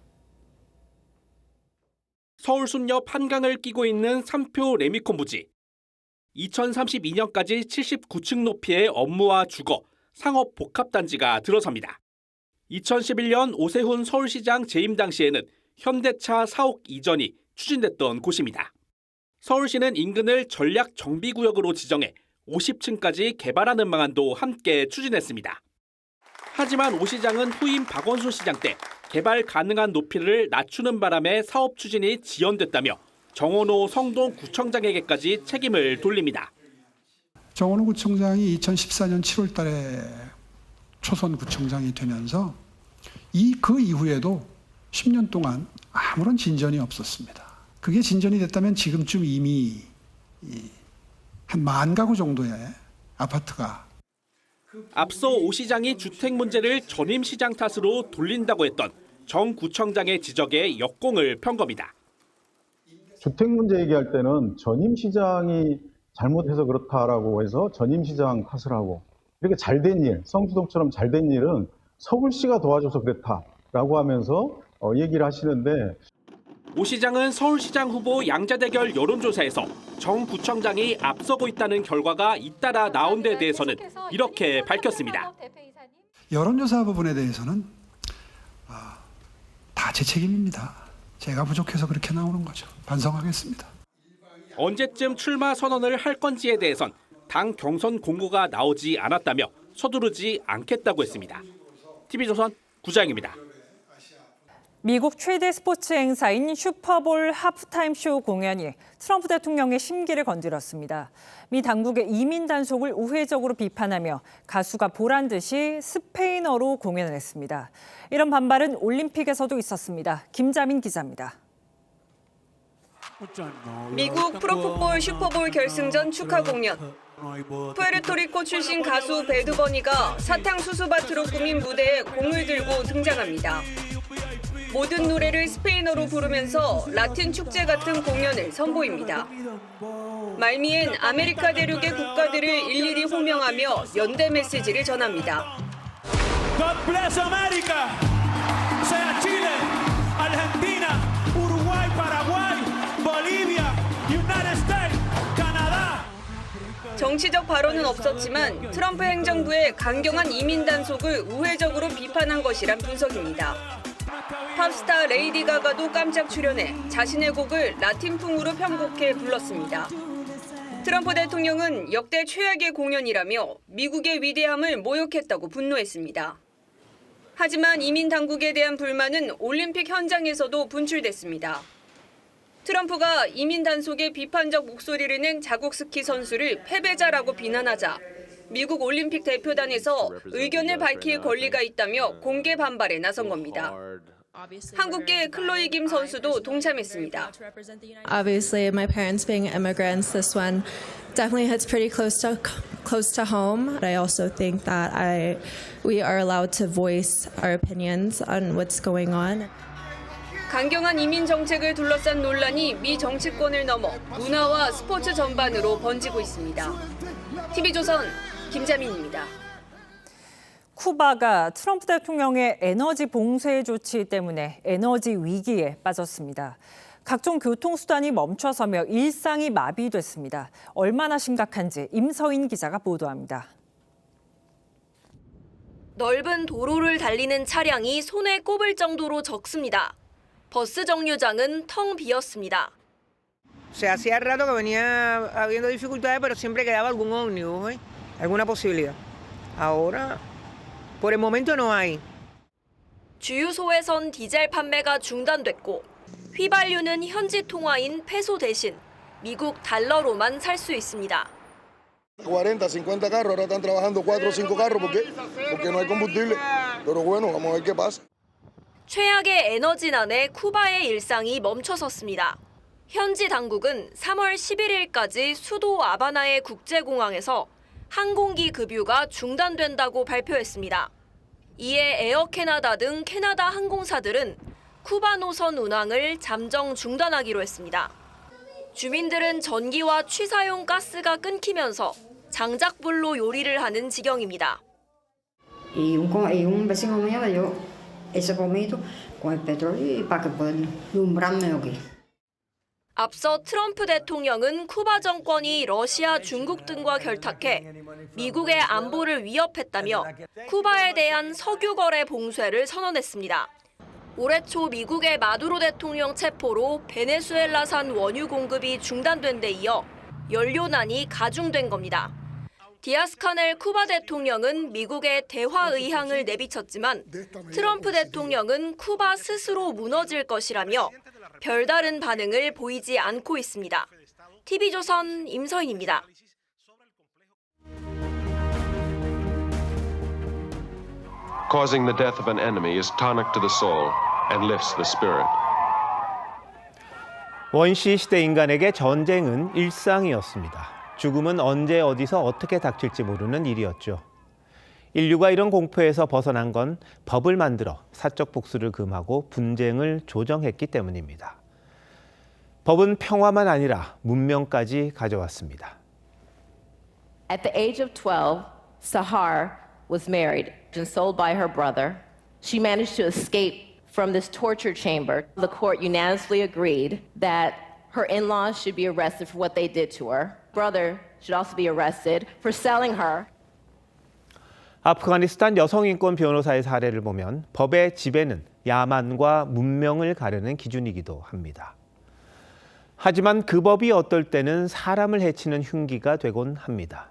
서울 숲옆 한강을 끼고 있는 삼표 레미콘 부지. 2032년까지 79층 높이의 업무와 주거, 상업 복합단지가 들어섭니다. 2011년 오세훈 서울시장 재임 당시에는 현대차 사옥 이전이 추진됐던 곳입니다. 서울시는 인근을 전략 정비구역으로 지정해 50층까지 개발하는 방안도 함께 추진했습니다. 하지만 오 시장은 후임 박원순 시장 때 개발 가능한 높이를 낮추는 바람에 사업 추진이 지연됐다며 정원호 성동구청장에게까지 책임을 돌립니다. 정원호 구청장이 2014년 7월 달에 초선 구청장이 되면서 그 이후에도 10년 동안 아무런 진전이 없었습니다. 그게 진전이 됐다면 지금쯤 이미 한 10,000 가구 정도의 아파트가. 앞서 오 시장이 주택 문제를 전임 시장 탓으로 돌린다고 했던 정 구청장의 지적에 역공을 편 겁니다. 주택 문제 얘기할 때는 전임 시장이 잘못해서 그렇다라고 해서 전임 시장 탓을 하고, 이렇게 잘된 일, 성수동처럼 잘된 일은 서울시가 도와줘서 그랬다라고 하면서 얘기를 하시는데, 오 시장은 서울시장 후보 양자대결 여론조사에서 정 구청장이 앞서고 있다는 결과가 잇따라 나온 데 대해서는 이렇게 밝혔습니다. 여론조사 부분에 대해서는 다 제 책임입니다. 제가 부족해서 그렇게 나오는 거죠. 반성하겠습니다. 언제쯤 출마 선언을 할 건지에 대해선 당 경선 공고가 나오지 않았다며 서두르지 않겠다고 했습니다. TV조선 구자영입니다. 미국 최대 스포츠 행사인 슈퍼볼 하프타임 쇼 공연이 트럼프 대통령의 심기를 건드렸습니다. 미 당국의 이민 단속을 우회적으로 비판하며 가수가 보란 듯이 스페인어로 공연을 했습니다. 이런 반발은 올림픽에서도 있었습니다. 김자민 기자입니다. 미국 프로풋볼 슈퍼볼 결승전 축하 공연. 푸에르토리코 출신 가수 배드버니가 사탕수수밭으로 꾸민 무대에 공을 들고 등장합니다. 모든 노래를 스페인어로 부르면서 라틴 축제 같은 공연을 선보입니다. 말미엔 아메리카 대륙의 국가들을 일일이 호명하며 연대 메시지를 전합니다. God bless America. Sea Chile, Argentina, Uruguay, Paraguay, Bolivia, United States, Canada. 정치적 발언은 없었지만 트럼프 행정부의 강경한 이민 단속을 우회적으로 비판한 것이란 분석입니다. 팝스타 레이디 가가도 깜짝 출연해 자신의 곡을 라틴풍으로 편곡해 불렀습니다. 트럼프 대통령은 역대 최악의 공연이라며 미국의 위대함을 모욕했다고 분노했습니다. 하지만 이민 당국에 대한 불만은 올림픽 현장에서도 분출됐습니다. 트럼프가 이민 단속에 비판적 목소리를 낸 자국 스키 선수를 패배자라고 비난하자 미국 올림픽 대표단에서 의견을 밝힐 권리가 있다며 공개 반발에 나선 겁니다. 한국계 클로이 김 선수도 동참했습니다. Obviously, my parents being immigrants, this one definitely hits pretty close to home. But I also think that we are allowed to voice our opinions on what's going on. 강경한 이민 정책을 둘러싼 논란이 미 정치권을 넘어 문화와 스포츠 전반으로 번지고 있습니다. TV조선 김자민입니다. 쿠바가 트럼프 대통령의 에너지 봉쇄 조치 때문에 에너지 위기에 빠졌습니다. 각종 교통수단이 멈춰서며 일상이 마비됐습니다. 얼마나 심각한지 임서인 기자가 보도합니다. 넓은 도로를 달리는 차량이 손에 꼽을 정도로 적습니다. 버스 정류장은 텅 비었습니다. Se hacía rato que venía habiendo dificultades, pero siempre quedaba algún ómnibus, alguna posibilidad. Ahora, por el momento no hay. 주유소에선 디젤 판매가 중단됐고 휘발유는 현지 통화인 페소 대신 미국 달러로만 살 수 있습니다. 40, 50 carros, ahora están trabajando 4 o 5 carros porque no hay combustible. Pero bueno, vamos a ver qué pasa. 최악의 에너지난에 쿠바의 일상이 멈춰섰습니다. 현지 당국은 3월 11일까지 수도 아바나의 국제공항에서 항공기 급유가 중단된다고 발표했습니다. 이에 에어 캐나다 등 캐나다 항공사들은 쿠바 노선 운항을 잠정 중단하기로 했습니다. 주민들은 전기와 취사용 가스가 끊기면서 장작불로 요리를 하는 지경입니다. Y un vecino mío me dio ese pomito con el petróleo para que puedan alumbrarme aquí. 앞서 트럼프 대통령은 쿠바 정권이 러시아, 중국 등과 결탁해 미국의 안보를 위협했다며 쿠바에 대한 석유 거래 봉쇄를 선언했습니다. 올해 초 미국의 마두로 대통령 체포로 베네수엘라산 원유 공급이 중단된 데 이어 연료난이 가중된 겁니다. 디아스-카넬 쿠바 대통령은 미국의 대화 의향을 내비쳤지만 트럼프 대통령은 쿠바 스스로 무너질 것이라며 별다른 반응을 보이지 않고 있습니다. TV조선 임서인입니다. Causing the death of an enemy is tonic to the soul and lifts the spirit. 원시 시대 인간에게 전쟁은 일상이었습니다. 죽음은 언제 어디서 어떻게 닥칠지 모르는 일이었죠. 인류가 이런 공포에서 벗어난 건 법을 만들어 사적 복수를 금하고 분쟁을 조정했기 때문입니다. 법은 평화만 아니라 문명까지 가져왔습니다. At the age of 12, Sahar was married and sold by her brother. She managed to escape from this torture chamber. The court unanimously agreed that her in-laws should be arrested for what they did to her. Brother should also be arrested for selling her. 아프가니스탄 여성인권 변호사의 사례를 보면 법의 지배는 야만과 문명을 가르는 기준이기도 합니다. 하지만 그 법이 어떨 때는 사람을 해치는 흉기가 되곤 합니다.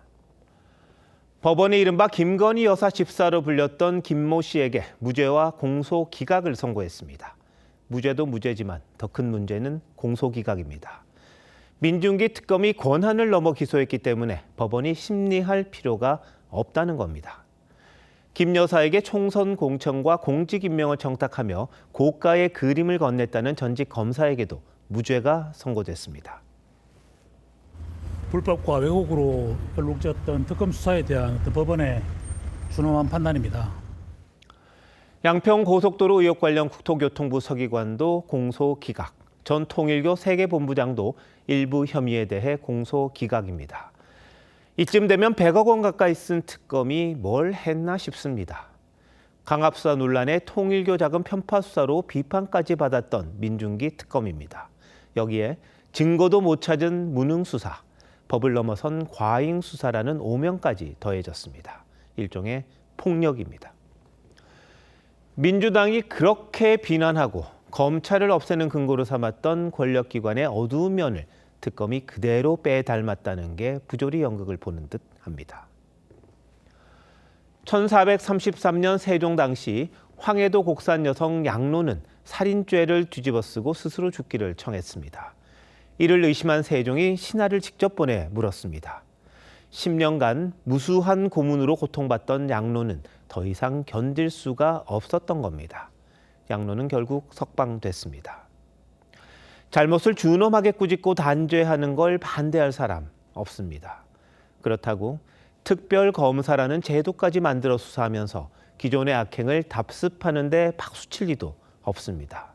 법원이 이른바 김건희 여사 집사로 불렸던 김모 씨에게 무죄와 공소 기각을 선고했습니다. 무죄도 무죄지만 더 큰 문제는 공소 기각입니다. 민중기 특검이 권한을 넘어 기소했기 때문에 법원이 심리할 필요가 없다는 겁니다. 김 여사에게 총선 공천과 공직 임명을 청탁하며 고가의 그림을 건넸다는 전직 검사에게도 무죄가 선고됐습니다. 불법과 왜곡으로 얼룩졌던 특검 수사에 대한 법원의 준엄한 판단입니다. 양평 고속도로 의혹 관련 국토교통부 서기관도 공소 기각, 전 통일교 세계본부장도 일부 혐의에 대해 공소 기각입니다. 이쯤 되면 100억 원 가까이 쓴 특검이 뭘 했나 싶습니다. 강압수사 논란에 통일교 자금 편파 수사로 비판까지 받았던 민중기 특검입니다. 여기에 증거도 못 찾은 무능 수사, 법을 넘어선 과잉 수사라는 오명까지 더해졌습니다. 일종의 폭력입니다. 민주당이 그렇게 비난하고 검찰을 없애는 근거로 삼았던 권력기관의 어두운 면을 특검이 그대로 빼닮았다는 게 부조리 연극을 보는 듯 합니다. 1433년 세종 당시 황해도 곡산 여성 양로는 살인죄를 뒤집어쓰고 스스로 죽기를 청했습니다. 이를 의심한 세종이 신하를 직접 보내 물었습니다. 10년간 무수한 고문으로 고통받던 양로는 더 이상 견딜 수가 없었던 겁니다. 양로는 결국 석방됐습니다. 잘못을 준엄하게 꾸짖고 단죄하는 걸 반대할 사람 없습니다. 그렇다고 특별검사라는 제도까지 만들어 수사하면서 기존의 악행을 답습하는 데 박수칠 리도 없습니다.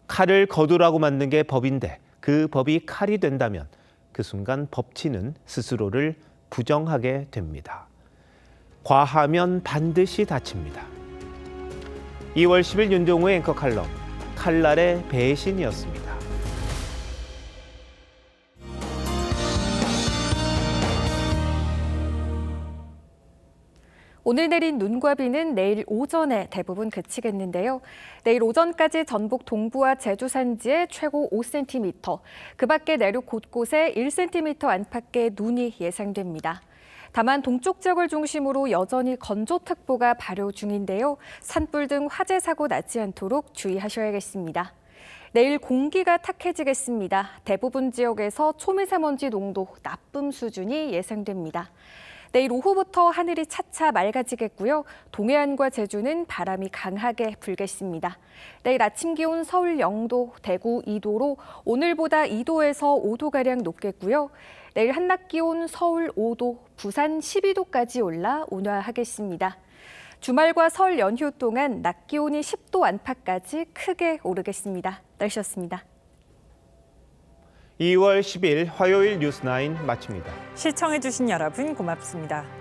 칼을 거두라고 만든 게 법인데 그 법이 칼이 된다면 그 순간 법치는 스스로를 부정하게 됩니다. 과하면 반드시 다칩니다. 2월 10일 윤종우의 앵커 칼럼, 칼날의 배신이었습니다. 오늘 내린 눈과 비는 내일 오전에 대부분 그치겠는데요. 내일 오전까지 전북 동부와 제주 산지에 최고 5cm, 그 밖에 내륙 곳곳에 1cm 안팎의 눈이 예상됩니다. 다만 동쪽 지역을 중심으로 여전히 건조특보가 발효 중인데요. 산불 등 화재 사고 나지 않도록 주의하셔야겠습니다. 내일 공기가 탁해지겠습니다. 대부분 지역에서 초미세먼지 농도 나쁨 수준이 예상됩니다. 내일 오후부터 하늘이 차차 맑아지겠고요. 동해안과 제주는 바람이 강하게 불겠습니다. 내일 아침 기온 서울 0도, 대구 2도로 오늘보다 2도에서 5도가량 높겠고요. 내일 한낮 기온 서울 5도, 부산 12도까지 올라 온화하겠습니다. 주말과 설 연휴 동안 낮 기온이 10도 안팎까지 크게 오르겠습니다. 날씨였습니다. 2월 10일 화요일 뉴스9 마칩니다. 시청해주신 여러분 고맙습니다.